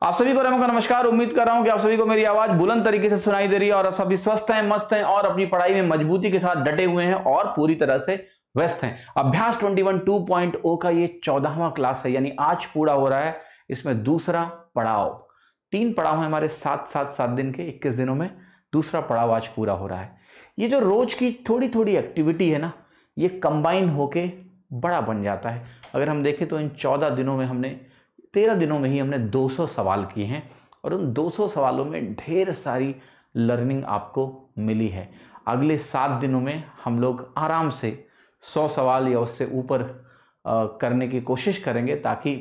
आप सभी को रमन का नमस्कार। उम्मीद कर रहा हूं कि आप सभी को मेरी आवाज बुलंद तरीके से सुनाई दे रही है और आप सभी स्वस्थ हैं, मस्त हैं और अपनी पढ़ाई में मजबूती के साथ डटे हुए हैं और पूरी तरह से व्यस्त हैं। अभ्यास 21 2.0 का ये 14वां क्लास है, यानी आज पूरा हो रहा है इसमें दूसरा पड़ाव। 3 पड़ाव है हमारे 7 दिन के 21 दिनों में, दूसरा पड़ाव आज पूरा हो रहा है। ये जो रोज की थोड़ी थोड़ी एक्टिविटी है ना, ये कंबाइन होके बड़ा बन जाता है। अगर हम देखें तो इन 14 दिनों में हमने 13 दिनों में ही हमने 200 सवाल किए हैं और उन 200 सवालों में ढेर सारी लर्निंग आपको मिली है। अगले 7 दिनों में हम लोग आराम से 100 सवाल या उससे ऊपर करने की कोशिश करेंगे ताकि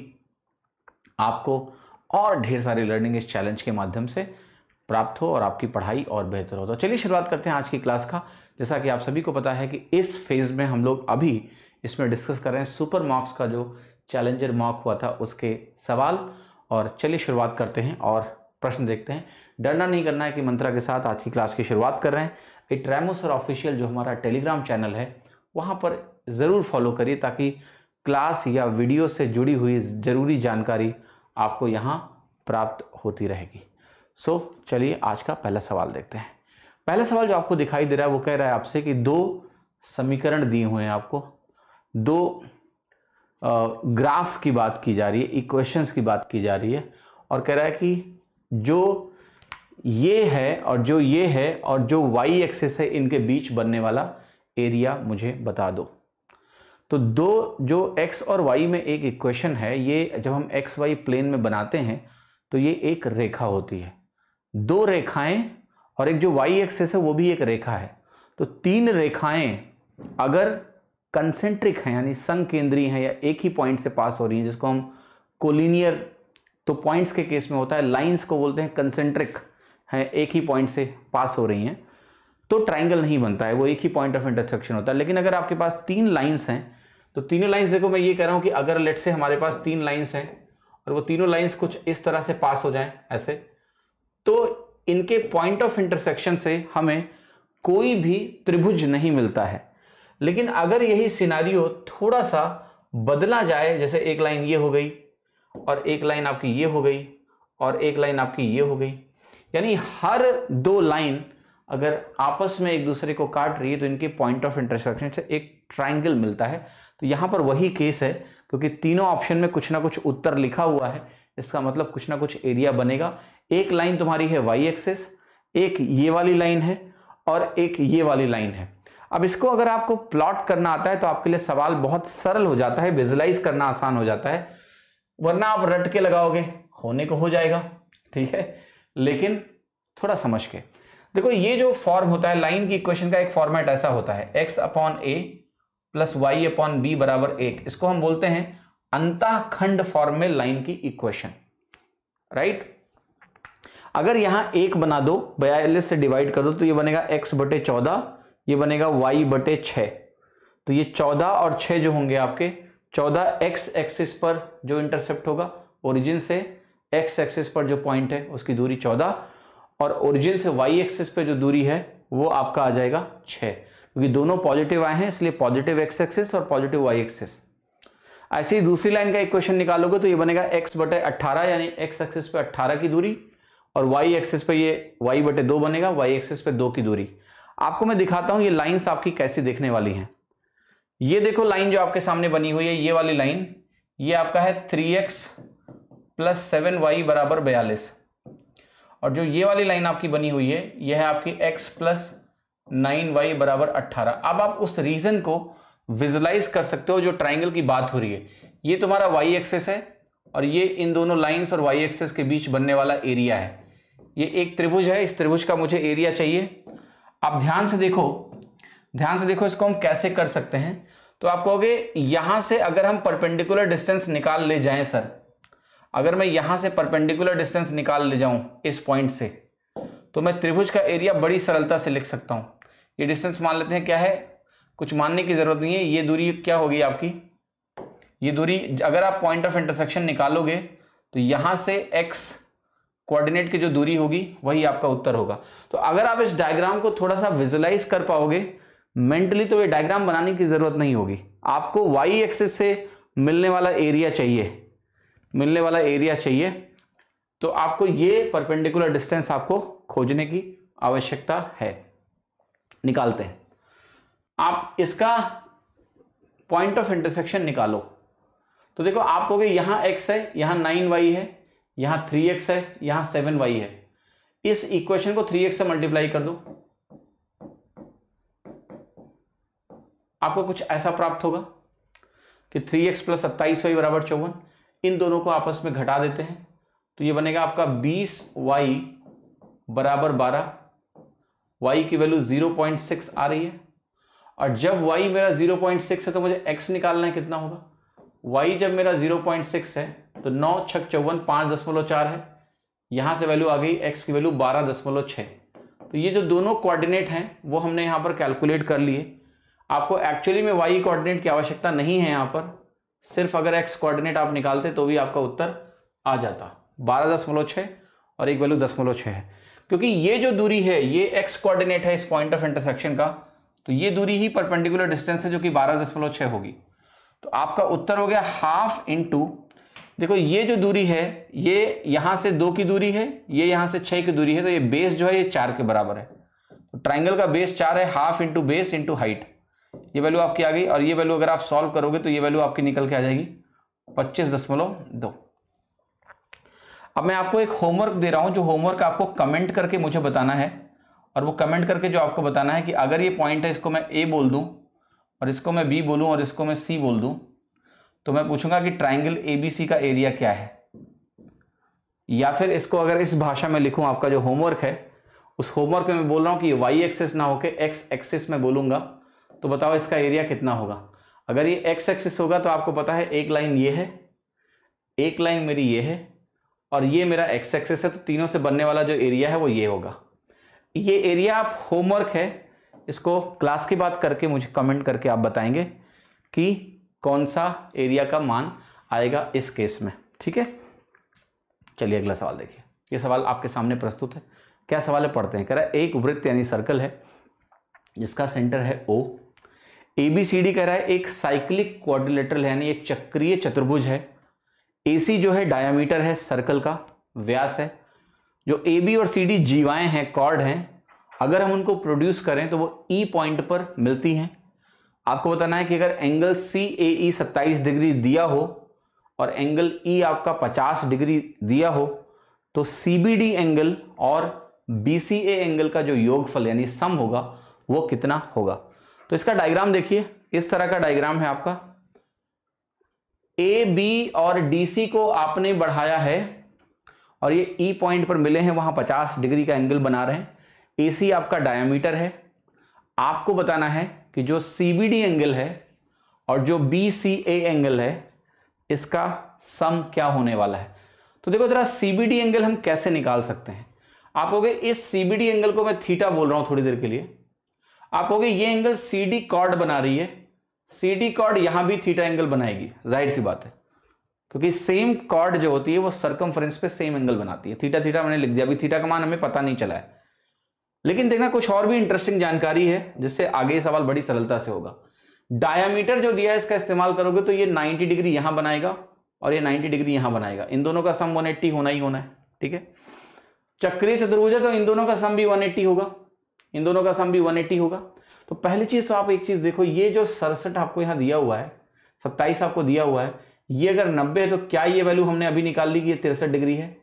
आपको और ढेर सारी लर्निंग इस चैलेंज के माध्यम से प्राप्त हो और आपकी पढ़ाई और बेहतर हो। तो चलिए शुरुआत करते हैं आज की क्लास का। जैसा कि आप सभी को पता है कि इस फेज में हम लोग अभी इसमें डिस्कस कर रहे हैं सुपर मॉक्स का जो चैलेंजर मॉक हुआ था उसके सवाल। और चलिए शुरुआत करते हैं और प्रश्न देखते हैं। डरना नहीं करना है कि मंत्रा के साथ आज की क्लास की शुरुआत कर रहे हैं। एक ट्रैमोसर ऑफिशियल जो हमारा टेलीग्राम चैनल है वहाँ पर ज़रूर फॉलो करिए ताकि क्लास या वीडियो से जुड़ी हुई ज़रूरी जानकारी आपको यहाँ प्राप्त होती रहेगी। सो चलिए आज का पहला सवाल देखते हैं। पहला सवाल जो आपको दिखाई दे रहा है वो कह रहा है आपसे कि 2 समीकरण दिए हुए हैं आपको, 2 ग्राफ की बात की जा रही है, इक्वेशंस की बात की जा रही है और कह रहा है कि जो ये है और जो ये है और जो वाई एक्सिस है इनके बीच बनने वाला एरिया मुझे बता दो। तो जो एक्स और वाई में एक इक्वेशन है, ये जब हम एक्स वाई प्लेन में बनाते हैं तो ये एक रेखा होती है, 2 रेखाएं और एक जो वाई एक्सिस है वो भी एक रेखा है। तो 3 रेखाएं अगर कंसेंट्रिक हैं यानी संकेंद्रीय हैं या एक ही पॉइंट से पास हो रही हैं, जिसको हम कोलिनियर, तो पॉइंट्स के केस में होता है, लाइंस को बोलते हैं कंसेंट्रिक हैं, एक ही पॉइंट से पास हो रही हैं, तो ट्राइंगल नहीं बनता है, वो एक ही पॉइंट ऑफ इंटरसेक्शन होता है। लेकिन अगर आपके पास 3 लाइंस हैं तो तीनों लाइंस, देखो मैं ये कह रहा हूं कि अगर लेट से हमारे पास 3 लाइंस हैं और वो तीनों लाइंस कुछ इस तरह से पास हो जाएं ऐसे, तो इनके पॉइंट ऑफ इंटरसेक्शन से हमें कोई भी त्रिभुज नहीं मिलता है। लेकिन अगर यही सिनारियो थोड़ा सा बदला जाए, जैसे एक लाइन ये हो गई और एक लाइन आपकी ये हो गई और एक लाइन आपकी ये हो गई, यानी हर 2 लाइन अगर आपस में एक दूसरे को काट रही है तो इनके पॉइंट ऑफ इंटरसेक्शन से एक ट्राइंगल मिलता है। तो यहां पर वही केस है, क्योंकि तीनों ऑप्शन में कुछ ना कुछ उत्तर लिखा हुआ है, इसका मतलब कुछ ना कुछ एरिया बनेगा। एक लाइन तुम्हारी है वाई एक्सिस, एक ये वाली लाइन है और एक ये वाली लाइन है। अब इसको अगर आपको प्लॉट करना आता है तो आपके लिए सवाल बहुत सरल हो जाता है, विजुलाइज करना आसान हो जाता है, वरना आप रट के लगाओगे, होने को हो जाएगा, ठीक है, लेकिन थोड़ा समझ के देखो। ये जो फॉर्म होता है लाइन की इक्वेशन का, एक फॉर्मेट ऐसा होता है x/a + y/b = 1। इसको हम बोलते हैं अंतःखंड फॉर्म में लाइन की इक्वेशन, राइट। अगर यहां 1 बना दो, 42 से डिवाइड कर दो तो ये बनेगा x/14, ये बनेगा y/6। तो ये 14 और 6 जो होंगे आपके, 14 x एक्सिस पर जो इंटरसेप्ट होगा, ओरिजिन से x एक्सिस पर जो पॉइंट है उसकी दूरी 14 और ओरिजिन से y एक्सिस पे जो दूरी है वो आपका आ जाएगा 6, क्योंकि दोनों पॉजिटिव आए हैं इसलिए पॉजिटिव x एक्सिस और पॉजिटिव y एक्सिस। ऐसे ही दूसरी लाइन का इक्वेशन निकालोगे तो ये बनेगा x/18, यानी x एक्सिस पे 18 की दूरी और y एक्सिस पे ये y/2 बनेगा, y एक्सिस पे 2 की दूरी। आपको मैं दिखाता हूं ये लाइंस आपकी कैसी दिखने वाली हैं। ये देखो लाइन जो आपके सामने बनी हुई है, ये वाली लाइन, ये आपका है 3x + 7y = 42 और जो ये वाली लाइन आपकी बनी हुई है ये है आपकी x + 9y = 18। अब आप उस रीजन को विजुलाइज कर सकते हो जो ट्राइंगल की बात हो रही है। ये तुम्हारा y एक्सिस है और ये इन दोनों लाइंस और y एक्सिस के बीच बनने वाला एरिया है। ये एक त्रिभुज है, इस त्रिभुज का मुझे एरिया चाहिए। आप ध्यान से देखो इसको हम कैसे कर सकते हैं। तो आप कहोगे यहां से अगर हम परपेंडिकुलर डिस्टेंस निकाल ले जाएं, सर अगर मैं यहां से परपेंडिकुलर डिस्टेंस निकाल ले जाऊं इस पॉइंट से, तो मैं त्रिभुज का एरिया बड़ी सरलता से लिख सकता हूं। ये डिस्टेंस मान लेते हैं क्या है, कुछ मानने की जरूरत नहीं है। ये दूरी क्या होगी आपकी, ये दूरी अगर आप पॉइंट ऑफ इंटरसेक्शन निकालोगे तो यहां से x कोऑर्डिनेट की जो दूरी होगी वही आपका उत्तर होगा। तो अगर आप इस डायग्राम को थोड़ा सा विजुलाइज कर पाओगे मेंटली तो ये डायग्राम बनाने की जरूरत नहीं होगी। आपको y एक्सिस से मिलने वाला एरिया चाहिए, तो आपको ये परपेंडिकुलर डिस्टेंस आपको खोजने की आवश्यकता है। निकालते हैं। आप इसका पॉइंट ऑफ इंटरसेक्शन निकालो। तो देखो आप कहोगे यहां x है, यहां 9y है, यहां 3x है, यहां 7y है। इस इक्वेशन को 3x से मल्टीप्लाई कर दो, आपको कुछ ऐसा प्राप्त होगा कि 3x प्लस 27y बराबर 54। इन दोनों को आपस में घटा देते हैं तो ये बनेगा आपका 20y बराबर 12। y की वैल्यू 0.6 आ रही है, और जब y मेरा 0.6 है तो मुझे x निकालना है, कितना होगा। y जब मेरा 0.6 है तो 9 छक 54 5.4 है, यहां से वैल्यू आ गई x की वैल्यू 12.6। तो ये जो दोनों कोऑर्डिनेट हैं वो हमने यहां पर कैलकुलेट कर लिए। आपको एक्चुअली में y कोऑर्डिनेट की आवश्यकता नहीं है, यहां पर सिर्फ अगर x कोऑर्डिनेट आप निकालते तो भी आपका उत्तर आ जाता। 12.6 और एक वैल्यू 0.6 है, क्योंकि ये जो दूरी है ये x कोऑर्डिनेट है इस पॉइंट ऑफ इंटरसेक्शन का, तो ये दूरी ही परपेंडिकुलर डिस्टेंस है जो कि 12.6 होगी। तो आपका उत्तर हो गया हाफ इंटू, देखो ये जो दूरी है ये यहां से 2 की दूरी है, ये यहां से 6 की दूरी है, तो ये बेस जो है ये 4 के बराबर है। तो ट्राइंगल का बेस 4 है, half into base into height, ये वैल्यू आपकी आ गई। और ये वैल्यू अगर आप सॉल्व करोगे तो ये वैल्यू आपकी निकल के आ जाएगी 25.2। अब मैं आपको एक होमवर्क दे रहा हूं, जो होमवर्क आपको कमेंट करके मुझे बताना है, और वो कमेंट करके जो आपको बताना है कि अगर ये पॉइंट है इसको मैं ए बोल दूं और इसको मैं बी बोलूं और इसको मैं सी बोल दूं, तो मैं पूछूंगा कि ट्राइंगल एबीसी का एरिया क्या है। या फिर इसको अगर इस भाषा में लिखूं, आपका जो होमवर्क है उस होमवर्क में मैं बोल रहा हूं कि ये वाई एक्सिस ना होकर एक्स एक्सिस में बोलूंगा, तो बताओ इसका एरिया कितना होगा। अगर ये एक्स एक्सिस होगा तो आपको पता है एक लाइन ये है, एक लाइन मेरी ये है, और ये मेरा एक्स एक्सिस है, तो तीनों से बनने वाला जो एरिया है वो ये होगा। ये एरिया आप होमवर्क है, इसको क्लास की बात करके मुझे कमेंट करके आप बताएंगे कि कौन सा एरिया का मान आएगा इस केस में। ठीक है, चलिए अगला सवाल देखिए। ये सवाल आपके सामने प्रस्तुत है। क्या सवाल है, पढ़ते हैं। कह रहा है एक वृत्त यानी सर्कल है जिसका सेंटर है O, ABCD कह रहा है एक साइक्लिक क्वाड्रिलेटरल है यानी एक चक्रीय चतुर्भुज है। AC जो है डायामीटर है सर्कल का, व्यास है। जो AB और CD जीवाएं हैं, कॉर्ड हैं, अगर हम उनको प्रोड्यूस करें तो वो E पॉइंट पर मिलती हैं। आपको बताना है कि अगर एंगल CAE 27 डिग्री दिया हो और एंगल E आपका 50 डिग्री दिया हो, तो CBD एंगल और BCA एंगल का जो योगफल यानी सम होगा वो कितना होगा। तो इसका डायग्राम देखिए, इस तरह का डायग्राम है आपका। AB और DC को आपने बढ़ाया है और ये E पॉइंट पर मिले हैं, वहां 50 डिग्री का एंगल बना रहे हैं। AC आपका डायमीटर है। आपको बताना है कि जो CBD एंगल है और जो BCA एंगल है इसका सम क्या होने वाला है। तो देखो जरा CBD एंगल हम कैसे निकाल सकते हैं। आप कहोगे इस CBD एंगल को मैं थीटा बोल रहा हूं थोड़ी देर के लिए। आप कहोगे ये एंगल CD कॉर्ड बना रही है, CD कॉर्ड यहां भी थीटा एंगल बनाएगी, जाहिर सी बात है, क्योंकि सेम कॉर्ड जो होती है वो सर्कमफ्रेंस पे सेम एंगल बनाती है। थीटा थीटा मैंने लिख दिया, अभी थीटा का मान हमें पता नहीं चला है, लेकिन देखना कुछ और भी इंटरेस्टिंग जानकारी है जिससे आगे सवाल बड़ी सरलता से होगा। डायामीटर जो दिया है इसका इस्तेमाल करोगे तो ये 90 डिग्री यहां बनाएगा और ये 90 डिग्री यहां बनाएगा। इन दोनों का सम 180 होना ही होना है। ठीक है, चक्रीय चतुर्भुज है तो इन दोनों का सम भी 180 होगा, इन दोनों का सम भी 180 होगा। तो पहली चीज तो आप एक चीज देखो, ये जो 67 आपको यहां दिया हुआ है, 27 आपको दिया हुआ है, ये अगर 90 है तो क्या ये वैल्यू हमने अभी निकाल ली कि ये 63 डिग्री है।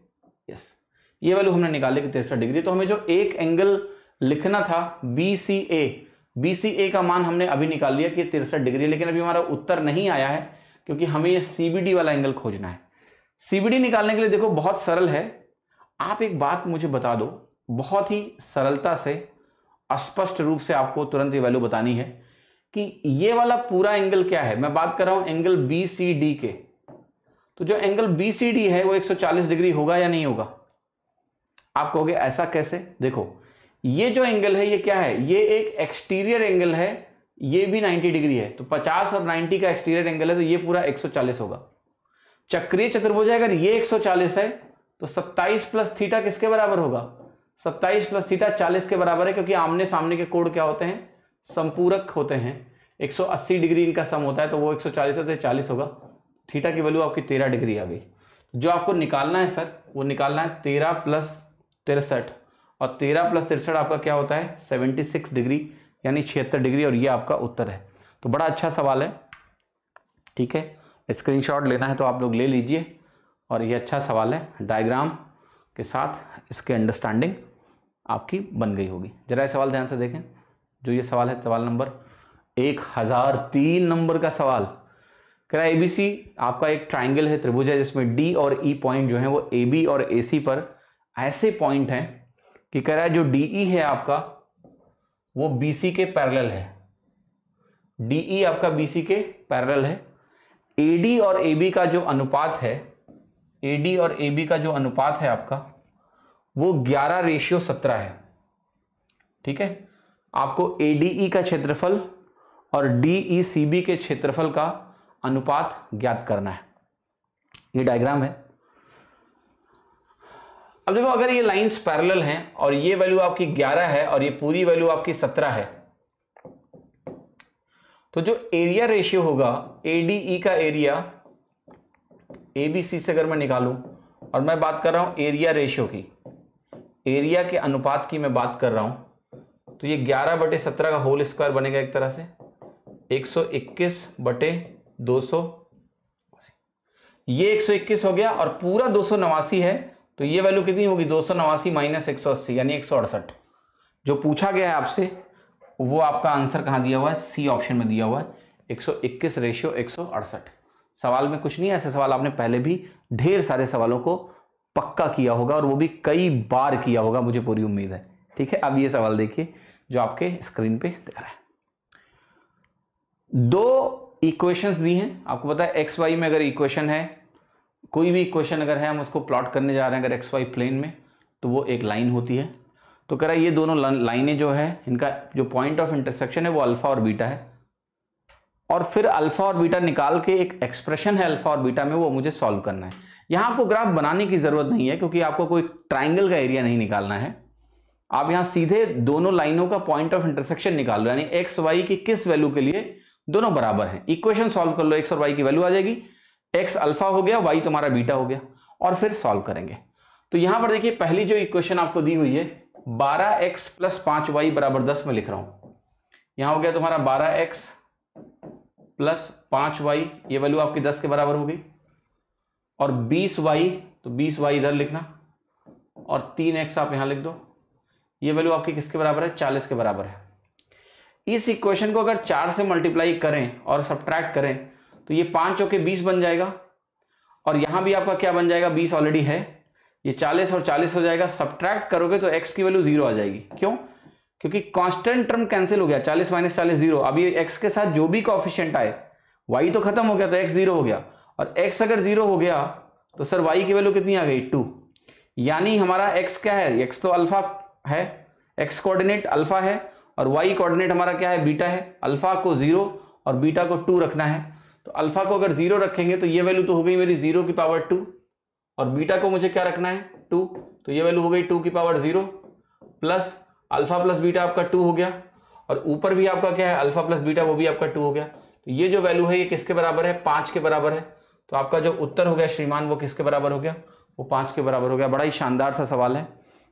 यस, ये वैल्यू हमने निकाली कि 63 डिग्री। तो हमें जो एक एंगल लिखना था BCA का मान हमने अभी निकाल लिया कि 63 डिग्री, लेकिन अभी हमारा उत्तर नहीं आया है क्योंकि हमें ये CBD वाला एंगल खोजना है। CBD निकालने के लिए देखो बहुत सरल है। आप एक बात मुझे बता दो, बहुत ही सरलता से स्पष्ट रूप से आपको तुरंत ये वैल्यू बतानी है कि ये वाला पूरा एंगल क्या है। मैं बात कर रहा हूं एंगल BCD के, तो जो एंगल BCD है वो 140 डिग्री होगा या नहीं होगा। आप कहोगे ऐसा कैसे। देखो ये जो एंगल है ये क्या है, ये एक एक्सटीरियर एंगल है, ये भी 90 डिग्री है, तो 50 और 90 का एक्सटीरियर एंगल है, तो ये पूरा 140 होगा। चक्रीय चतुर्भुज है, अगर ये 140 है तो 27 प्लस थीटा किसके बराबर होगा, 27 प्लस थीटा 40 के बराबर है, क्योंकि आमने सामने के कोण क्या होते हैं, संपूरक होते हैं। 180 डिग्री इनका सम होता है, तो वो 140 है तो 40 होगा। थीटा की वैल्यू आपकी 13 डिग्री आ गई। जो आपको निकालना है सर, वो निकालना है 13 + 63, और 13 + 63 आपका क्या होता है 76 डिग्री, यानी 76 डिग्री, और ये आपका उत्तर है। तो बड़ा अच्छा सवाल है, ठीक है। स्क्रीनशॉट लेना है तो आप लोग ले लीजिए, और ये अच्छा सवाल है, डायग्राम के साथ इसके अंडरस्टैंडिंग आपकी बन गई होगी। जरा ये सवाल ध्यान से देखें, जो ये सवाल है सवाल नंबर 1003 नंबर का सवाल। कह रहा है एबीसी आपका एक ट्राइंगल है, त्रिभुज है, जिसमें डी और ई पॉइंट जो है वो ए बी और ए सी पर ऐसे पॉइंट हैं कि कह रहा है जो डी ई है आपका वो बी सी के पैरेलल है, डी ई आपका बी सी के पैरेलल है। ए डी और ए बी का जो अनुपात है, ए डी और ए बी का जो अनुपात है आपका वो 11:17 है, ठीक है। आपको ए डी ई का क्षेत्रफल और डी ई सी बी के क्षेत्रफल का अनुपात ज्ञात करना है। ये डायग्राम है। अब देखो, अगर ये लाइंस पैरेलल हैं और ये वैल्यू आपकी 11 है और ये पूरी वैल्यू आपकी 17 है, तो जो एरिया रेशियो होगा एडीई का एरिया एबीसी से अगर मैं निकालूं, और मैं बात कर रहा हूं एरिया रेशियो की, एरिया के अनुपात की मैं बात कर रहा हूं, तो ये 11/17 का होल स्क्वायर बनेगा एक तरह से 121/200, ये 121 हो गया, और पूरा 289 है, तो ये वैल्यू कितनी होगी 289 - 180 यानी 168। जो पूछा गया है आपसे वो आपका आंसर कहां दिया हुआ है, सी ऑप्शन में दिया हुआ है, 121:168। सवाल में कुछ नहीं है, ऐसे सवाल आपने पहले भी ढेर सारे सवालों को पक्का किया होगा, और वो भी कई बार किया होगा, मुझे पूरी उम्मीद है, ठीक है। अब ये सवाल देखिए जो आपके स्क्रीन पे दिख रहा है। दो इक्वेशंस दी हैं, आपको पता है एक्स वाई में अगर इक्वेशन है, कोई भी इक्वेशन अगर है, हम उसको प्लॉट करने जा रहे हैं अगर एक्स वाई प्लेन में, तो वो एक लाइन होती है। तो कह रहा है ये दोनों लाइनें जो है, इनका जो पॉइंट ऑफ इंटरसेक्शन है वो अल्फा और बीटा है, और फिर अल्फा और बीटा निकाल के एक एक्सप्रेशन है अल्फा और बीटा में, वो मुझे सॉल्व करना है। यहां आपको ग्राफ बनाने की जरूरत नहीं है, क्योंकि आपको कोई ट्राइंगल का एरिया नहीं निकालना है। आप यहां सीधे दोनों लाइनों का पॉइंट ऑफ इंटरसेक्शन निकाल लो, यानी एक्स वाई की किस वैल्यू के लिए दोनों बराबर हैं। इक्वेशन सॉल्व कर लो, एक्स और वाई की वैल्यू आ जाएगी, एक्स अल्फा हो गया, वाई तुम्हारा बीटा हो गया, और फिर सॉल्व करेंगे। तो यहां पर देखिए पहली जो इक्वेशन आपको दी हुई है 12x + 5y = 10 में लिख रहा हूं। यहां हो गया तुम्हारा 12x + 5y, ये वैल्यू आपकी 10 के बराबर होगी, और 20y, तो 20y इधर लिखना, और 3x आप यहां लिख दो, ये वैल्यू आपकी किसके बराबर है 40 के बराबर है। इस इक्वेशन को अगर 4 से मल्टीप्लाई करें और सब्ट्रैक्ट करें तो ये 5 चौके 20 बन जाएगा, और यहां भी आपका क्या बन जाएगा 20 ऑलरेडी है, ये 40 और 40 हो जाएगा। सब्ट्रैक्ट करोगे तो x की वैल्यू 0 आ जाएगी। क्यों? क्योंकि कांस्टेंट टर्म कैंसिल हो गया, 40 - 40 0। अब ये x के साथ जो भी कोएफिशिएंट आए, y तो खत्म हो गया तो x 0 हो गया, और x अगर 0 हो गया तो सर y की वैल्यू कितनी आ गई 2, यानी हमारा x क्या है, x तो अल्फा है, x कोऑर्डिनेट अल्फा है, और y कोऑर्डिनेट हमारा क्या है बीटा है। अल्फा को 0 और बीटा को 2 रखना है, तो अल्फा को अगर 0 रखेंगे तो ये वैल्यू तो हो गई मेरी 0⁻², और बीटा को मुझे क्या रखना है 2, तो ये वैल्यू हो गई 2⁻0 प्लस अल्फा प्लस बीटा आपका 2 हो गया, और ऊपर भी आपका क्या है अल्फा प्लस बीटा, वो भी आपका 2 हो गया। तो ये जो वैल्यू है ये किसके बराबर है 5 के बराबर है। तो आपका जो उत्तर हो गया श्रीमान वो किसके बराबर हो गया, वो 5 के बराबर हो गया। बड़ा ही शानदार सा सवाल है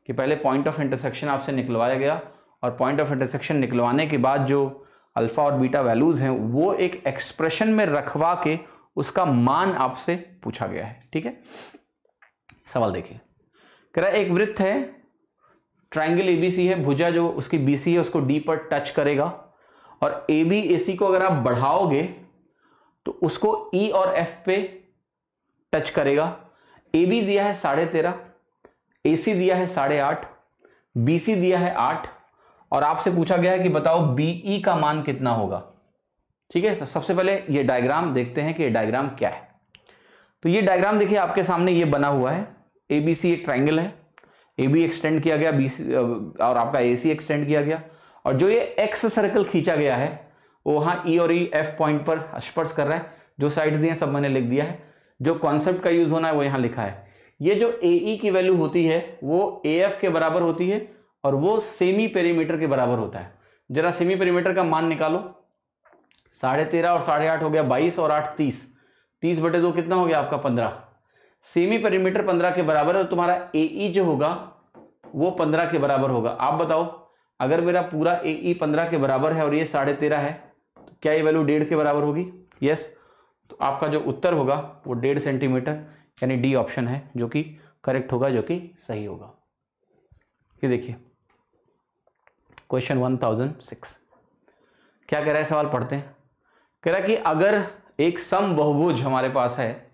कि पहले पॉइंट ऑफ इंटरसेक्शन आपसे निकलवाया गया, और पॉइंट ऑफ इंटरसेक्शन निकलवाने के बाद जो अल्फा और बीटा वैल्यूज हैं वो एक एक्सप्रेशन में रखवा के उसका मान आपसे पूछा गया है, ठीक है। सवाल देखिए, कह रहा है एक वृत्त है, ट्राइंगल एबीसी है, भुजा जो उसकी बीसी है उसको डी पर टच करेगा, और एबी एसी को अगर आप बढ़ाओगे तो उसको ई और एफ पे टच करेगा। एबी दिया है 13.5, एसी दिया है 8.5, बीसी दिया है 8, और आपसे पूछा गया है कि बताओ बीई का मान कितना होगा, ठीक है। तो सबसे पहले ये डायग्राम देखते हैं कि ये डायग्राम क्या है। तो ये डायग्राम देखिए आपके सामने ये बना हुआ है, एबीसी एक ट्राइंगल है, एबी एक्सटेंड किया गया, बीसी और आपका एसी एक्सटेंड किया गया, और जो ये एक्स सर्कल खींचा गया है वो वहां ई और ई एफ पॉइंट पर स्पर्श कर रहा है। जो साइड दिए सब मैंने लिख दिया है, जो कॉन्सेप्ट का यूज होना है वो यहां लिखा है। ये जो ए की वैल्यू होती है वो ए एफ के बराबर होती है, और वो सेमी पेरीमीटर के बराबर होता है। जरा सेमी पेरीमीटर का मान निकालो, 13.5 और 8.5 हो गया 22, और 8 30, 30/2 कितना हो गया आपका 15। सेमी पेरीमीटर 15 के बराबर है, तो तुम्हारा AE जो होगा वो 15 के बराबर होगा। आप बताओ, अगर मेरा पूरा AE 15 के बराबर है और ये 13.5 है, तो क्या ये वैल्यू 1.5 के बराबर होगी? यस। तो आपका जो उत्तर होगा वो 1.5 सेंटीमीटर, यानी डी ऑप्शन है जो कि करेक्ट होगा, जो कि सही होगा। ये देखिए क्वेश्चन 1006 क्या कह रहा है, सवाल पढ़ते हैं। कह रहा है कि अगर एक समबहुभुज हमारे पास है,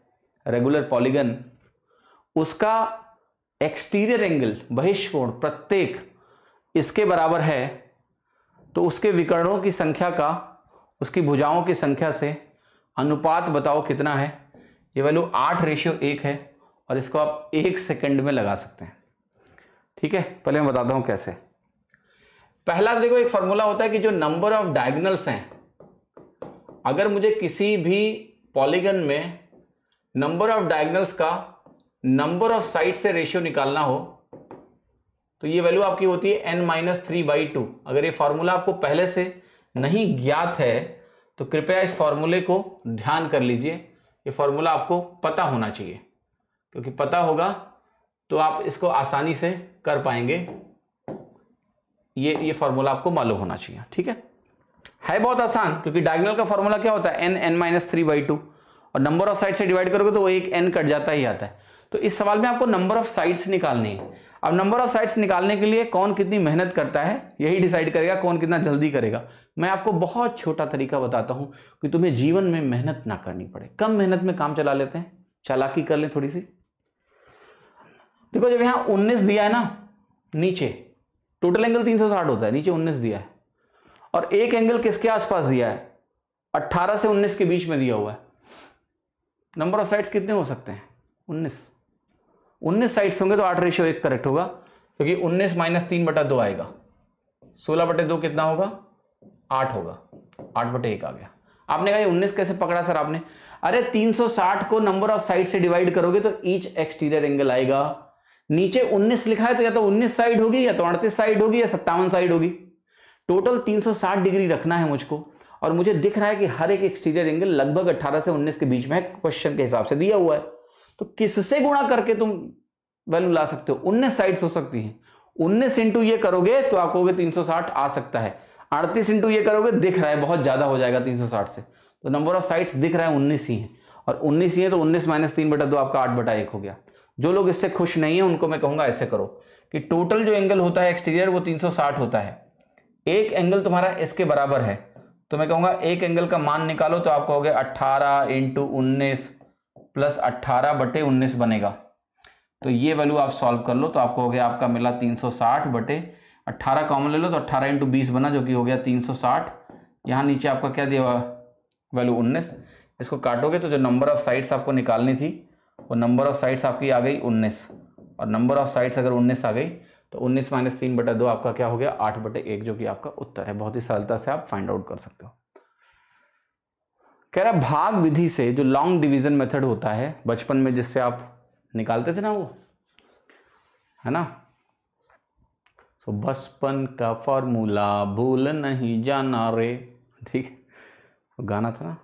रेगुलर पॉलीगन, उसका एक्सटीरियर एंगल बहिष्कोण प्रत्येक इसके बराबर है, तो उसके विकर्णों की संख्या का उसकी भुजाओं की संख्या से अनुपात बताओ कितना है। ये वैल्यू 8:1 है और इसको आप 1 सेकंड में लगा सकते हैं। ठीक है, पहले मैं बताता हूं कैसे। पहला देखो, एक फॉर्मूला होता है कि जो नंबर ऑफ डायगोनल्स हैं, अगर मुझे किसी भी पॉलीगन में नंबर ऑफ डायगोनल्स का नंबर ऑफ साइड से रेशियो निकालना हो, तो ये वैल्यू आपकी होती है n-3/2। अगर ये फॉर्मूला आपको पहले से नहीं ज्ञात है तो कृपया इस फॉर्मूले को ध्यान कर लीजिए। ये फॉर्मूला आपको पता होना चाहिए, क्योंकि पता होगा तो आप इसको आसानी से कर पाएंगे। ये फॉर्मूला आपको मालूम होना चाहिए। ठीक है बहुत आसान, क्योंकि डायगोनल का फॉर्मूला क्या होता है, n-3/2, और नंबर ऑफ साइड से डिवाइड करोगे तो वो एक n कट जाता ही आता है। तो इस सवाल में आपको नंबर ऑफ साइड्स निकालनी है। अब नंबर ऑफ साइड्स निकालने के लिए कौन कितनी मेहनत करता है यही डिसाइड करेगा कौन कितना जल्दी करेगा। मैं आपको बहुत छोटा तरीका बताता हूं कि तुम्हें जीवन में मेहनत ना करनी पड़े, कम मेहनत में काम चला लेते हैं, चालाकी कर लें थोड़ी सी। देखो, जब यहां 19 दिया है ना, नीचे टोटल एंगल 360 होता है, नीचे 19 दिया है, और एक एंगल किसके आसपास दिया है, 18 से 19 के बीच में दिया हुआ है। नंबर ऑफ साइड्स कितने हो सकते हैं, 19 साइड्स होंगे तो 8:1 करेक्ट होगा, क्योंकि 19 - 3/2 आएगा। 16/2 कितना होगा, 8 होगा, 8/1 आ गया। आपने कहा 19 कैसे पकड़ा सर आपने? अरे 360 को नंबर ऑफ साइड से डिवाइड करोगे तो ईच एक्सटीरियर एंगल आएगा। नीचे 19 लिखा है तो या तो 19 साइड होगी, या तो 38 साइड होगी, या 57 साइड होगी। टोटल 360 डिग्री रखना है मुझको, और मुझे दिख रहा है कि हर एक एक्सटीरियर एंगल लगभग 18 से 19 के बीच में है, क्वेश्चन के हिसाब से दिया हुआ है। तो किससे गुणा करके तुम वैल्यू ला सकते हो? 19 साइड्स हो सकती हैं। 19 इंटू ये करोगे तो आप कहोगे 360 आ सकता है। 38 इंटू ये करोगे, दिख रहा है बहुत ज्यादा हो जाएगा 360 से, तो नंबर ऑफ साइड्स दिख रहा है 19 ही है, और 19 ही है तो 19 - 3/2 आपका 8/1 हो गया। जो लोग इससे खुश नहीं है उनको मैं कहूंगा ऐसे करो कि टोटल जो एंगल होता है एक्सटीरियर वो 360 होता है। एक एंगल तुम्हारा इसके बराबर है, तो मैं कहूंगा एक एंगल का मान निकालो, तो आप कहोगे 18 × 19 + 18/19 बनेगा। तो ये वैल्यू आप सॉल्व कर लो, तो आपको हो गया, आपका मिला 360/18 कॉमन ले लो तो 18 × 20 बना, जो कि हो गया 360। यहाँ नीचे आपका क्या दिया हुआ वैल्यू 19। इसको काटोगे तो जो नंबर ऑफ साइड्स आपको निकालनी थी वो नंबर ऑफ साइड्स आपकी आ गई 19, और नंबर ऑफ साइड्स अगर 19 आ गई तो 19 - 3/2 आपका क्या हो गया, 8/1, जो कि आपका उत्तर है। बहुत ही सरलता से आप फाइंड आउट कर सकते हो। कह रहा भाग विधि से जो लॉन्ग डिवीजन मेथड होता है बचपन में, जिससे आप निकालते थे ना, वो है ना, तो बचपन का फॉर्मूला भूल नहीं जाना रे, ठीक, गाना था ना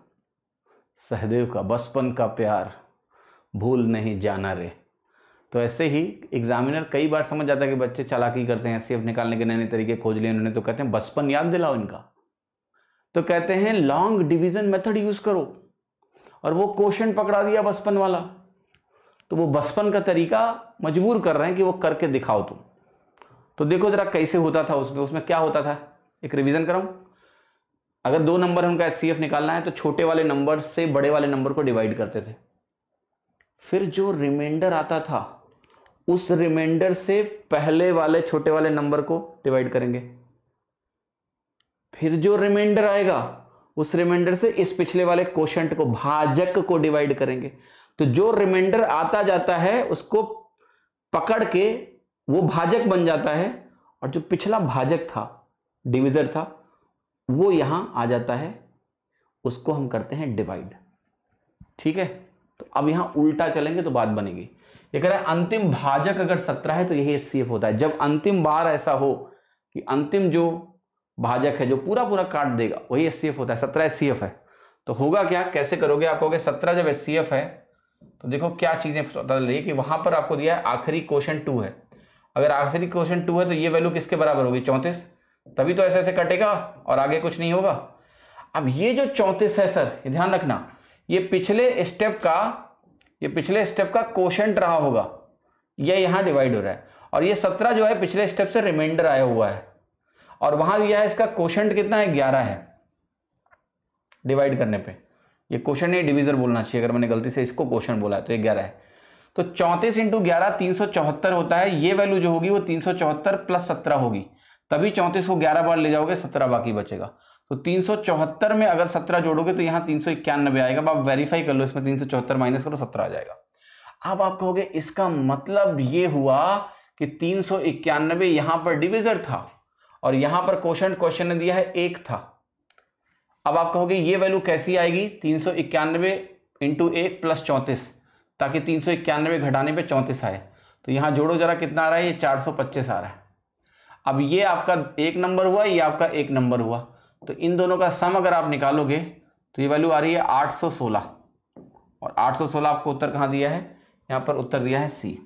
सहदेव का, बचपन का प्यार भूल नहीं जाना रे। तो ऐसे ही एग्जामिनर कई बार समझ जाता है कि बच्चे चालाकी करते हैं, एचसीएफ निकालने के नए नए तरीके खोज लिए उन्होंने, तो कहते हैं बचपन याद दिलाओ इनका, तो कहते हैं लॉन्ग डिवीजन मेथड यूज करो, और वो क्वेश्चन पकड़ा दिया बचपन वाला, तो वो बचपन का तरीका मजबूर कर रहे हैं कि वो करके दिखाओ तुम। तो देखो जरा कैसे होता था उसमें क्या होता था, एक रिवीजन कराऊं। अगर 2 नंबर है उनका एचसीएफ निकालना है तो छोटे वाले नंबर से बड़े वाले नंबर को डिवाइड करते थे, फिर जो रिमाइंडर आता था उस रिमाइंडर से पहले वाले छोटे वाले नंबर को डिवाइड करेंगे, फिर जो रिमाइंडर आएगा उस रिमाइंडर से इस पिछले वाले कोशेंट को, भाजक को डिवाइड करेंगे। तो जो रिमाइंडर आता जाता है उसको पकड़ के वो भाजक बन जाता है, और जो पिछला भाजक था, डिविजर था, वो यहां आ जाता है, उसको हम करते हैं डिवाइड। ठीक है, तो अब यहां उल्टा चलेंगे तो बात बनेगी। ये कह रहा है अंतिम भाजक अगर 17 है तो यही एचसीएफ होता है। जब अंतिम बार ऐसा हो कि अंतिम जो भाजक है जो पूरा पूरा काट देगा वही एचसीएफ होता है, 17 एचसीएफ है। तो होगा क्या, कैसे करोगे, आप कहोगे 17 जब एचसीएफ है तो देखो क्या चीजें पता चल रही है कि वहां पर आपको दिया है आखिरी क्वेश्चन 2 है। अगर आखिरी क्वेश्चन 2 है तो ये वैल्यू किसके बराबर होगी 34, तभी तो ऐसे ऐसे कटेगा और आगे कुछ नहीं होगा। अब ये जो 34 है सर, ये ध्यान रखना, ये पिछले स्टेप का क्वोशंट रहा होगा, ये यहां डिवाइड हो रहा है, और ये 17 जो है पिछले स्टेप से रिमाइंडर आया हुआ है, और वहां दिया है इसका क्वोशंट कितना है 11 है। डिवाइड करने पे ये क्वोशंट नहीं डिवीजर बोलना चाहिए, अगर मैंने गलती से इसको क्वोशंट बोला है तो ये 11 है। तो 34 इंटू 11 374 होता है। ये वैल्यू जो होगी वो 374 प्लस 17 होगी, तभी 34 को 11 बार ले जाओगे 17 बाकी बचेगा। तो 374 में अगर 17 जोड़ोगे तो यहाँ 391 आएगा। अब आप वेरीफाई कर लो, इसमें 374 माइनस करो 17 आ जाएगा। अब आप कहोगे इसका मतलब ये हुआ कि 391 यहां पर डिविजर था और यहां पर क्वेश्चन ने दिया है 1 था। अब आप कहोगे ये वैल्यू कैसी आएगी 391 इंटू 1 प्लस 34, ताकि 391 घटाने पे 34 आए। तो यहां जोड़ो जरा कितना आ रहा है, ये 425 आ रहा है। अब ये आपका 1 नंबर हुआ, ये आपका 1 नंबर हुआ, तो इन दोनों का सम अगर आप निकालोगे तो ये वैल्यू आ रही है 816, और 816 आपको उत्तर कहां दिया है, यहां पर उत्तर दिया है सी।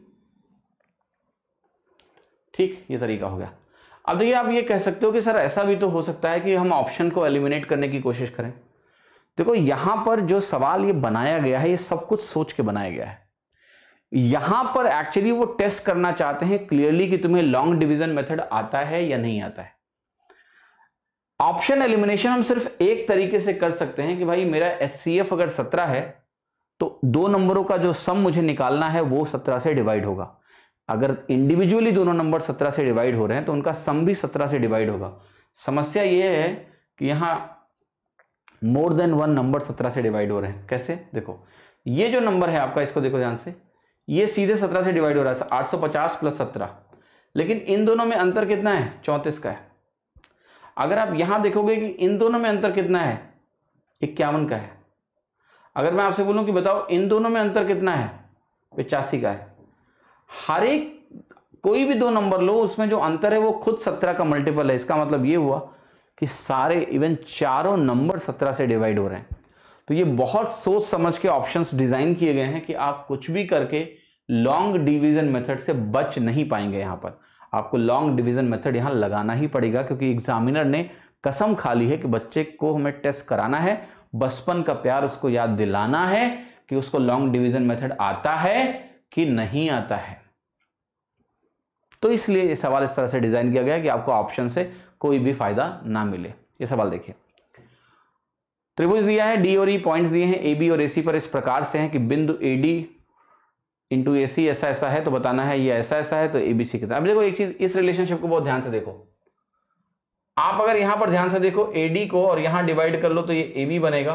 ठीक, ये तरीका हो गया। अब देखिए आप ये कह सकते हो कि सर ऐसा भी तो हो सकता है कि हम ऑप्शन को एलिमिनेट करने की कोशिश करें। देखो यहां पर जो सवाल ये बनाया गया है, ये सब कुछ सोच के बनाया गया है। यहां पर एक्चुअली वो टेस्ट करना चाहते हैं क्लियरली कि तुम्हें लॉन्ग डिवीजन मेथड आता है या नहीं आता है। ऑप्शन एलिमिनेशन हम सिर्फ एक तरीके से कर सकते हैं कि भाई मेरा HCF अगर 17 है तो 2 नंबरों का जो सम मुझे निकालना है वो 17 से डिवाइड होगा। अगर इंडिविजुअली दोनों नंबर 17 से डिवाइड हो रहे हैं तो उनका सम भी 17 से डिवाइड होगा। समस्या यह है कि यहां मोर देन 1 नंबर 17 से डिवाइड हो रहे हैं। कैसे, देखो ये जो नंबर है आपका, इसको देखो ध्यान से, ये सीधे 17 से डिवाइड हो रहा है 850 प्लस 17, लेकिन इन दोनों में अंतर कितना है 34 का है। अगर आप यहां देखोगे कि इन दोनों में अंतर कितना है 51 का है। अगर मैं आपसे बोलूं कि बताओ इन दोनों में अंतर कितना है 85 का है। हर एक कोई भी 2 नंबर लो, उसमें जो अंतर है वो खुद 17 का मल्टीपल है। इसका मतलब ये हुआ कि सारे इवन चारों नंबर 17 से डिवाइड हो रहे हैं। तो ये बहुत सोच समझ के ऑप्शंस डिजाइन किए गए हैं कि आप कुछ भी करके लॉन्ग डिवीजन मेथड से बच नहीं पाएंगे। यहां पर आपको लॉन्ग डिवीजन मेथड यहां लगाना ही पड़ेगा, क्योंकि एग्जामिनर ने कसम खा ली है कि बच्चे को हमें टेस्ट कराना है, बचपन का प्यार उसको याद दिलाना है कि उसको लॉन्ग डिवीजन मेथड आता है कि नहीं आता है। तो इसलिए ये सवाल इस तरह से डिजाइन किया गया है कि आपको ऑप्शन से कोई भी फायदा ना मिले। ये सवाल देखिए, त्रिभुज दिया है, डी और ई पॉइंट्स दिए हैं, ए बी और एसी पर इस प्रकार से हैं कि बिंदु एडी इंटू एसी ऐसा ऐसा है, तो बताना है ये ऐसा ऐसा है, तो एबीसी कितना। अब देखो एक चीज, इस रिलेशनशिप को बहुत ध्यान से देखो। आप अगर यहां पर ध्यान से देखो एडी को और यहां डिवाइड कर लो तो ये एबी बनेगा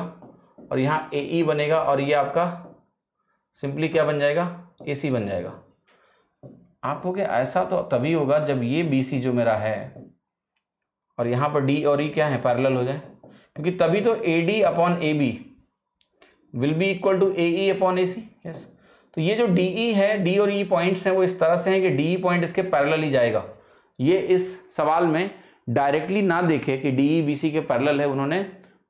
और यहां एई बनेगा, और ये आपका सिंपली क्या बन जाएगा एसी बन जाएगा। आप हो गया ऐसा तो तभी होगा जब ये बीसी जो मेरा है और यहां पर डी और ई क्या है पैरेलल हो जाए, क्योंकि तभी तो AD upon AB will be equal to AE upon AC। Yes, तो ये जो DE है, D और E पॉइंट्स हैं वो इस तरह से हैं कि DE पॉइंट इसके पैरेलल ही जाएगा। ये इस सवाल में डायरेक्टली ना देखे कि DE BC के पैरेलल है, उन्होंने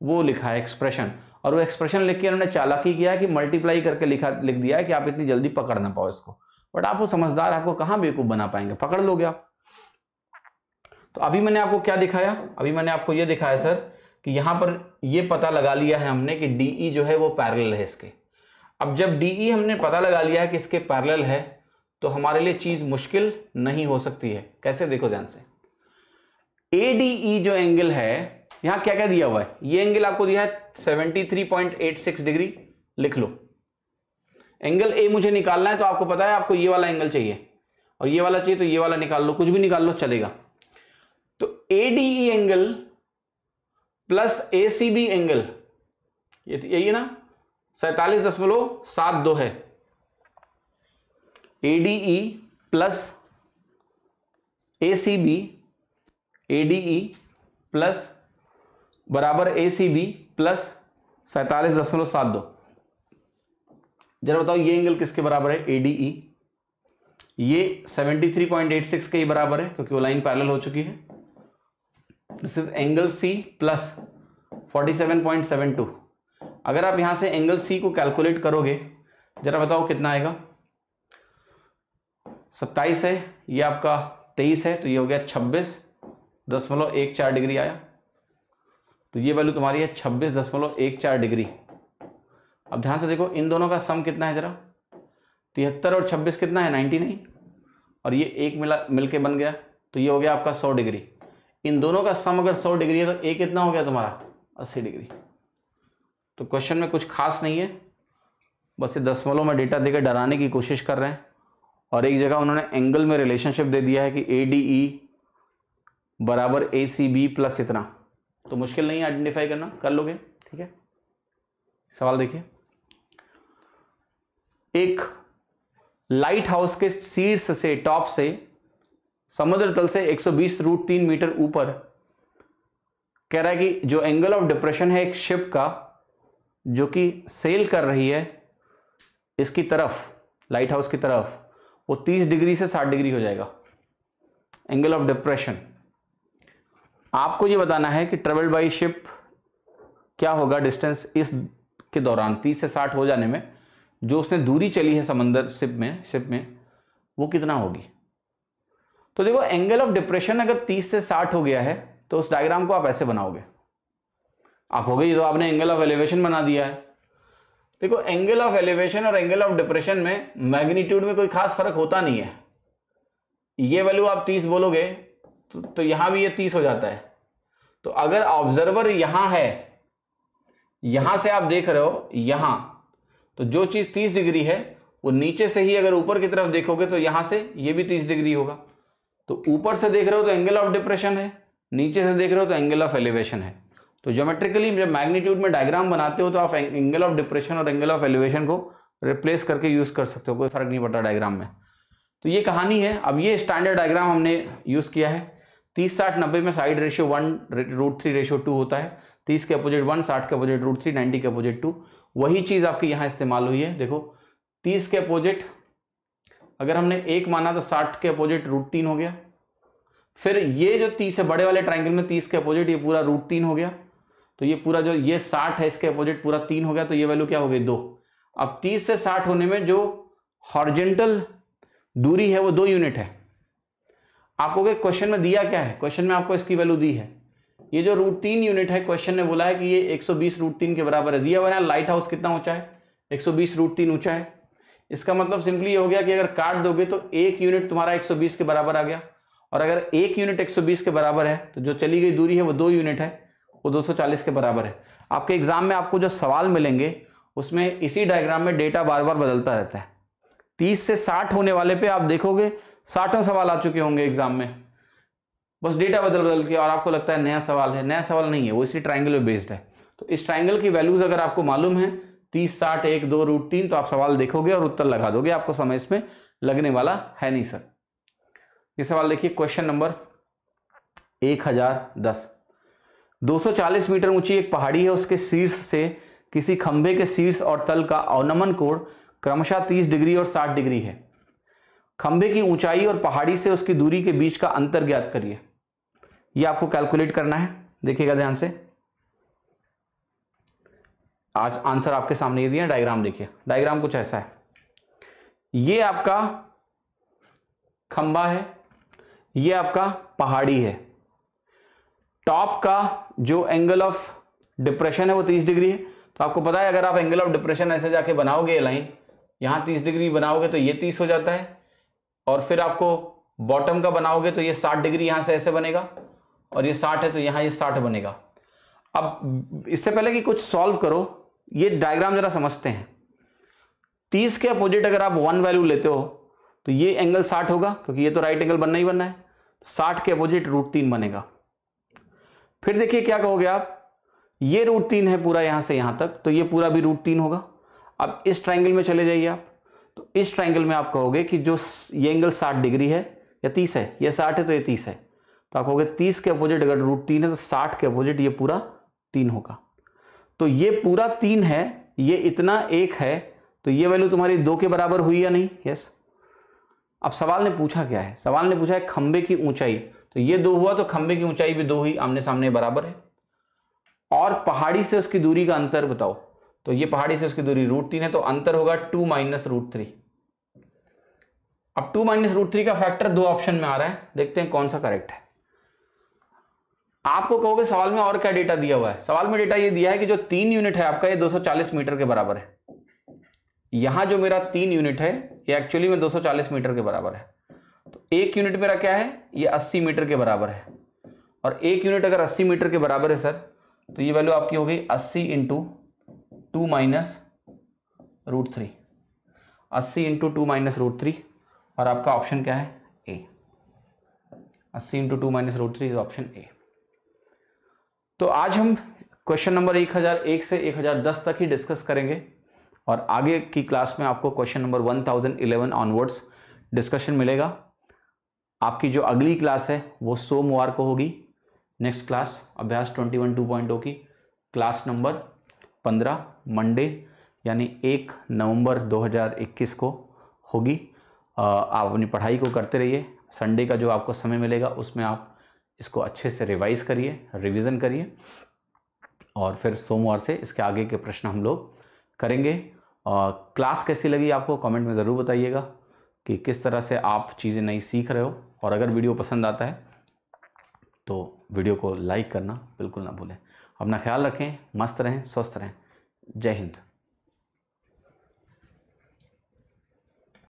वो लिखा है एक्सप्रेशन, और वो एक्सप्रेशन लिख के उन्होंने चालाकी किया है कि मल्टीप्लाई करके लिख दिया है कि आप इतनी जल्दी पकड़ ना पाओ इसको। बट आप वो समझदार, आपको कहां बेवकूफ बना पाएंगे, पकड़ लोगे आप। तो अभी मैंने आपको क्या दिखाया, अभी मैंने आपको ये दिखाया सर कि यहां पर ये पता लगा लिया है हमने कि DE जो है वो पैरेलल है इसके। अब जब DE हमने पता लगा लिया है कि इसके पैरेलल है, तो हमारे लिए चीज मुश्किल नहीं हो सकती है। कैसे, देखो ध्यान से, ADE जो एंगल है, यहां क्या क्या दिया हुआ है, ये एंगल आपको दिया है 73.86 डिग्री, लिख लो। एंगल A मुझे निकालना है, तो आपको पता है आपको ये वाला एंगल चाहिए और ये वाला चाहिए, तो ये वाला निकाल लो, कुछ भी निकाल लो चलेगा। तो ADE angle plus ACB angle, ये यही है ना, 47.72 है। ADE plus ACB, ADE plus बराबर ACB प्लस 47.72। जरा बताओ ये एंगल किसके बराबर है, ADE। ये 73.86 के ही बराबर है क्योंकि वो लाइन पैरेलल हो चुकी है। This is angle C plus 47.72। अगर आप यहां से एंगल C को कैलकुलेट करोगे जरा बताओ कितना आएगा। 27 है, ये आपका 23 है, तो ये हो गया 26.14 डिग्री आया। तो ये वैल्यू तुम्हारी है 26.14 डिग्री। अब ध्यान से देखो इन दोनों का सम कितना है जरा, 73 और 26 कितना है 99, और ये एक मिलके बन गया, तो ये हो गया आपका 100 डिग्री। इन दोनों का सम अगर 100 डिग्री है तो एक कितना हो गया तुम्हारा 80 डिग्री। तो क्वेश्चन में कुछ खास नहीं है, बस ये दशमलव में डेटा देकर डराने की कोशिश कर रहे हैं, और एक जगह उन्होंने एंगल में रिलेशनशिप दे दिया है कि ADE बराबर ACB प्लस इतना। तो मुश्किल नहीं है आइडेंटिफाई करना, कर लोगे, ठीक है। सवाल देखिए, एक लाइट हाउस के शीर्ष से टॉप से समुद्र तल से 120√3 मीटर ऊपर कह रहा है कि जो एंगल ऑफ डिप्रेशन है एक शिप का जो कि सेल कर रही है इसकी तरफ, लाइट हाउस की तरफ, वो 30 डिग्री से 60 डिग्री हो जाएगा एंगल ऑफ डिप्रेशन। आपको ये बताना है कि ट्रेवल बाई शिप क्या होगा डिस्टेंस इस के दौरान 30 से 60 हो जाने में, जो उसने दूरी चली है समंदर शिप में वो कितना होगी। तो देखो एंगल ऑफ डिप्रेशन अगर 30 से 60 हो गया है तो उस डायग्राम को आप ऐसे बनाओगे, आप हो गई तो आपने एंगल ऑफ एलिवेशन बना दिया है। देखो एंगल ऑफ एलिवेशन और एंगल ऑफ डिप्रेशन में मैग्नीट्यूड में कोई खास फर्क होता नहीं है। ये वैल्यू आप 30 बोलोगे तो यहां भी ये 30 हो जाता है। तो अगर ऑब्जर्वर यहां है, यहां से आप देख रहे हो यहां, तो जो चीज 30 डिग्री है वो नीचे से ही अगर ऊपर की तरफ देखोगे तो यहां से ये भी 30 डिग्री होगा। तो ऊपर से देख रहे हो तो एंगल ऑफ डिप्रेशन है, नीचे से देख रहे हो तो एंगल ऑफ एलिवेशन है। तो ज्योमेट्रिकली जब मैग्नीट्यूड में डायग्राम बनाते हो तो आप एंगल ऑफ डिप्रेशन और एंगल ऑफ एलिवेशन को रिप्लेस करके यूज कर सकते हो, कोई फर्क नहीं पड़ता डायग्राम में। तो ये कहानी है। अब ये स्टैंडर्ड डायग्राम हमने यूज किया है। 30-60-90 में साइड रेशियो 1/√3 होता है, 30 के अपोजिट 1, 60 के अपोजिट √3, 90 के अपोजिट 2। वही चीज आपकी यहाँ इस्तेमाल हुई है। देखो 30 के अपोजिट अगर हमने 1 माना तो 60 के अपोजिट √3 हो गया। फिर ये जो 30 है बड़े वाले ट्राइंगल में 30 के अपोजिट ये पूरा √3 हो गया। तो ये पूरा जो ये 60 है इसके अपोजिट पूरा 3 हो गया। तो ये वैल्यू क्या हो गई 2। अब 30 से 60 होने में जो हॉरिजॉन्टल दूरी है वो 2 यूनिट है। आपको क्वेश्चन में दिया क्या है, क्वेश्चन में आपको इसकी वैल्यू दी है, ये जो √3 यूनिट है। क्वेश्चन ने बोला है कि ये 120√3 के बराबर है। दिया हुआ है लाइट हाउस कितना ऊंचा है, 120√3 ऊंचा है। इसका मतलब सिंपली ये हो गया कि अगर काट दोगे तो 1 यूनिट तुम्हारा 120 के बराबर आ गया, और अगर 1 यूनिट 120 के बराबर है तो जो चली गई दूरी है वो 2 यूनिट है, वो 240 के बराबर है। आपके एग्जाम में आपको जो सवाल मिलेंगे उसमें इसी डायग्राम में डेटा बार बार बदलता रहता है। 30 से 60 होने वाले पे आप देखोगे 60 सवाल आ चुके होंगे एग्जाम में, बस डेटा बदल के, और आपको लगता है नया सवाल है। नया सवाल नहीं है, वो इसी ट्राइंगल में बेस्ड है। तो इस ट्राइंगल की वैल्यूज अगर आपको मालूम है 30, 60, 1, 2, √3, तो आप सवाल देखोगे और उत्तर लगा दोगे। आपको समय इसमें लगने वाला है नहीं सर। ये सवाल देखिए, क्वेश्चन नंबर 1010। 240 मीटर ऊंची एक पहाड़ी है, उसके शीर्ष से किसी खंभे के शीर्ष और तल का अवनमन कोण क्रमशः 30 डिग्री और 60 डिग्री है। खंभे की ऊंचाई और पहाड़ी से उसकी दूरी के बीच का अंतर ज्ञात करिए। यह आपको कैलकुलेट करना है, देखिएगा ध्यान से। आज आंसर आपके सामने ये दिया, डायग्राम देखिए। डायग्राम कुछ ऐसा है, ये आपका खंभा है, ये आपका पहाड़ी है। टॉप का जो एंगल ऑफ डिप्रेशन है वो 30 डिग्री है। तो आपको पता है अगर आप एंगल ऑफ डिप्रेशन ऐसे जाके बनाओगे ये लाइन, यहां 30 डिग्री बनाओगे तो ये 30 हो जाता है, और फिर आपको बॉटम का बनाओगे तो ये 60 डिग्री यहां से ऐसे बनेगा, और ये 60 है तो यहां ये 60 बनेगा। अब इससे पहले कि कुछ सॉल्व करो, ये डायग्राम जरा समझते हैं। 30 के अपोजिट अगर आप 1 वैल्यू लेते हो तो ये एंगल 60 होगा, क्योंकि ये तो राइट एंगल बनना ही बनना है। 60 के अपोजिट √3 बनेगा। फिर देखिए क्या कहोगे आप, ये √3 है पूरा यहां से यहां तक, तो ये पूरा भी √3 होगा। अब इस ट्राइंगल में चले जाइए आप, तो इस ट्राइंगल में आप कहोगे कि जो ये एंगल 60 डिग्री है या 30 है, ये 60 है तो ये 30 है। तो आप कहोगे 30 के अपोजिट अगर √3 है तो 60 के अपोजिट ये पूरा 3 होगा। तो ये पूरा 3 है, ये इतना 1 है, तो ये वैल्यू तुम्हारी 2 के बराबर हुई या नहीं? यस। अब सवाल ने पूछा क्या है, सवाल ने पूछा है खंबे की ऊंचाई। तो ये 2 हुआ तो खंबे की ऊंचाई भी 2 ही आमने सामने बराबर है। और पहाड़ी से उसकी दूरी का अंतर बताओ। तो ये पहाड़ी से उसकी दूरी √3 है, तो अंतर होगा 2 माइनस √3। अब 2 माइनस √3 का फैक्टर 2 ऑप्शन में आ रहा है, देखते हैं कौन सा करेक्ट है। आपको कहोगे सवाल में और क्या डेटा दिया हुआ है? सवाल में डेटा ये दिया है कि जो 3 यूनिट है आपका, ये 240 मीटर के बराबर है। यहां जो मेरा 3 यूनिट है ये एक्चुअली में 240 मीटर के बराबर है। तो 1 यूनिट मेरा क्या है, ये 80 मीटर के बराबर है। और 1 यूनिट अगर 80 मीटर के बराबर है सर, तो ये वैल्यू आपकी हो गई 80 इंटू 2 माइनस √3, 80 इंटू 2 माइनस √3, और आपका ऑप्शन क्या है? ए। 80 into 2 minus √3 is option A. तो आज हम क्वेश्चन नंबर 1001 से 1010 तक ही डिस्कस करेंगे, और आगे की क्लास में आपको क्वेश्चन नंबर 1011 ऑनवर्ड्स डिस्कशन मिलेगा। आपकी जो अगली क्लास है वो सोमवार को होगी। नेक्स्ट क्लास अभ्यास 21 2.0 की क्लास नंबर 15 मंडे यानी 1 नवंबर 2021 को होगी। आप अपनी पढ़ाई को करते रहिए। संडे का जो आपको समय मिलेगा उसमें आप इसको अच्छे से रिवाइज करिए, रिवीजन करिए, और फिर सोमवार से इसके आगे के प्रश्न हम लोग करेंगे। क्लास कैसी लगी आपको कमेंट में ज़रूर बताइएगा कि किस तरह से आप चीज़ें नई सीख रहे हो। और अगर वीडियो पसंद आता है तो वीडियो को लाइक करना बिल्कुल ना भूलें। अपना ख्याल रखें, मस्त रहें, स्वस्थ रहें। जय हिंद।